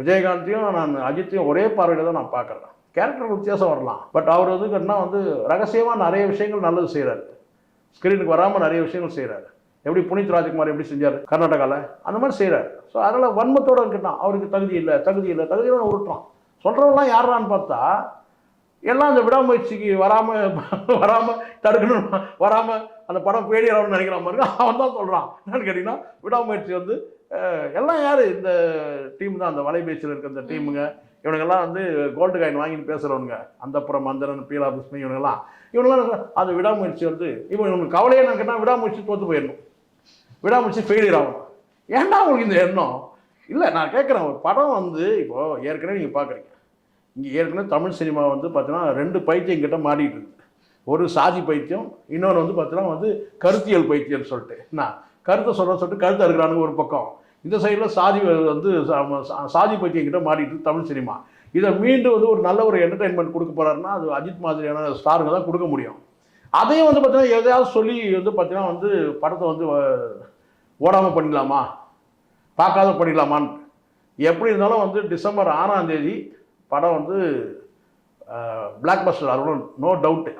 விஜயகாந்தையும் நான் அஜித்தையும் ஒரே பார்வையில் தான் நான் பார்க்குறேன். கேரக்டர் வித்தியாசம் வரலாம், பட் அவர் வந்து கேட்டினா வந்து ரகசியமாக நிறைய விஷயங்கள் நல்லது செய்கிறாரு. ஸ்க்ரீனுக்கு வராமல் நிறைய விஷயங்கள் செய்கிறாரு. எப்படி புனித் ராஜ்குமார் எப்படி செஞ்சார் கர்நாடகாவில், அந்த மாதிரி செய்கிறார். ஸோ அதனால் வன்மத்தோடு இருக்கிட்டான். அவருக்கு தகுதி இல்லை தகுதியில் உருட்டுறான். சொல்கிறவங்களாம் யாரான்னு பார்த்தா எல்லாம் அந்த விடாமுயற்சிக்கு வராமல் தடுக்கணும், வராமல் அந்த படம் பேடியாரம்னு நினைக்கிற மாதிரி அவன் தான் சொல்கிறான். என்னன்னு கேட்டிங்கன்னா விடாமுயற்சி வந்து எல்லாம் யார் இந்த டீம் தான், அந்த வலைபேச்சில் இருக்க இந்த டீமுங்க. இவனுங்கெல்லாம் வந்து கோல்டு காயின் வாங்கின்னு பேசுகிறவனுங்க, அந்தப்புறம் மந்திரன் பீலா பிஸ்மி இவனுங்கெல்லாம் அது விடாமுயற்சி வந்து இவனுக்கு கவலையே என்ன கேட்டால் விடாமுயற்சி தோற்று போயிடணும், விடாமுயற்சி ஃபெயிலியர் ஆகணும். ஏன்டா உங்களுக்கு இந்த எண்ணம் இல்லை? நான் கேட்குறேன், ஒரு படம் வந்து இப்போது ஏற்கனவே நீங்கள் பார்க்குறீங்க, இங்கே ஏற்கனவே தமிழ் சினிமா வந்து பார்த்தீங்கன்னா 2 பைத்தியம் கிட்ட மாட்டிகிட்டு இருக்குது. ஒரு சாதி பைத்தியம், இன்னொன்று வந்து பார்த்தீங்கன்னா வந்து கருத்தியல் பைத்தியம்னு சொல்லிட்டு நான் கருத்தை சொல்லிட்டு கருத்தை இருக்கிறானுங்க ஒரு பக்கம். இந்த சைடில் சாதி வந்து சாதி பைத்தியம் கிட்ட மாட்டிட்டு தமிழ் சினிமா. இதை மீண்டும் வந்து ஒரு நல்ல ஒரு என்டர்டெயின்மெண்ட் கொடுக்க போகிறாருன்னா அது அஜித் மாதிரியான ஸ்டாருங்க தான் கொடுக்க முடியும். அதையும் வந்து பார்த்தீங்கன்னா எதையாவது சொல்லி வந்து பார்த்தீங்கன்னா வந்து படத்தை வந்து ஓடாமல் பண்ணிடலாமா, பார்க்காத பண்ணிடலாமான்னு. எப்படி இருந்தாலும் வந்து டிசம்பர் 6ஆம் தேதி படம் வந்து பிளாக் பஸ்டர், அது நோ டவுட்டு.